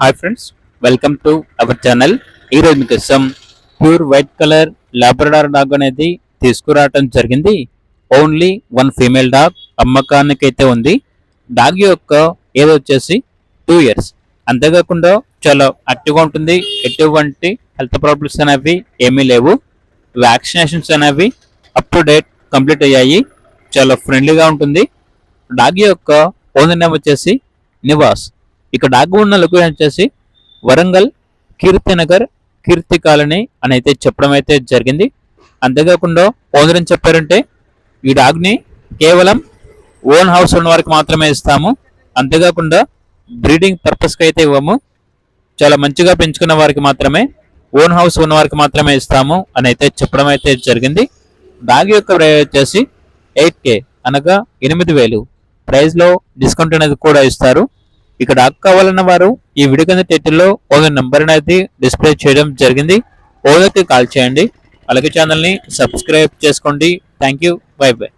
Hi friends, welcome to our channel. ఈరోజు మీకోసం pure white colour Labrador dog అనేది తీసుకురావటం జరిగింది. ఓన్లీ వన్ ఫీమేల్ డాగ్ అమ్మకానికైతే ఉంది. డాగ్ యొక్క ఏజ్ వచ్చేసి 2 years. అంతేకాకుండా చాలా యాక్టివ్గా ఉంటుంది. ఎటువంటి హెల్త్ ప్రాబ్లమ్స్ అనేవి ఏమీ లేవు. వ్యాక్సినేషన్స్ అనేవి అప్ టు డేట్ కంప్లీట్ అయ్యాయి. చాలా ఫ్రెండ్లీగా ఉంటుంది. డాగ్ యొక్క ఓనర్ నేమ్ వచ్చేసి నివాస్. ఇక డాగ్ ఉన్న లొకేషన్ వచ్చేసి వరంగల్ కీర్తినగర్ కీర్తి కాలనీ అని అయితే చెప్పడం అయితే జరిగింది. అంతేకాకుండా ఓనర్ అని చెప్పారంటే ఈ డాగ్ని కేవలం ఓన్ హౌస్ ఉన్న వారికి మాత్రమే ఇస్తాము. అంతేకాకుండా బ్రీడింగ్ పర్పస్కి అయితే ఇవ్వము. చాలా మంచిగా పెంచుకున్న వారికి మాత్రమే, ఓన్ హౌస్ ఉన్న వారికి మాత్రమే ఇస్తాము అని అయితే చెప్పడం అయితే జరిగింది. డాగ్ యొక్క ప్రైస్ వచ్చేసి 8K అనగా 8,000. ప్రైస్లో డిస్కౌంట్ అనేది కూడా ఇస్తారు. ఇక డాగ్ కావాలన్న వారు ఈ వీడియో కింద టైటిల్లో ఓనర్ నెంబర్ అనేది డిస్ప్లే చేయడం జరిగింది. ఓనర్కి కాల్ చేయండి. అలాగే ఛానల్ని సబ్స్క్రైబ్ చేసుకోండి. Thank you. By by.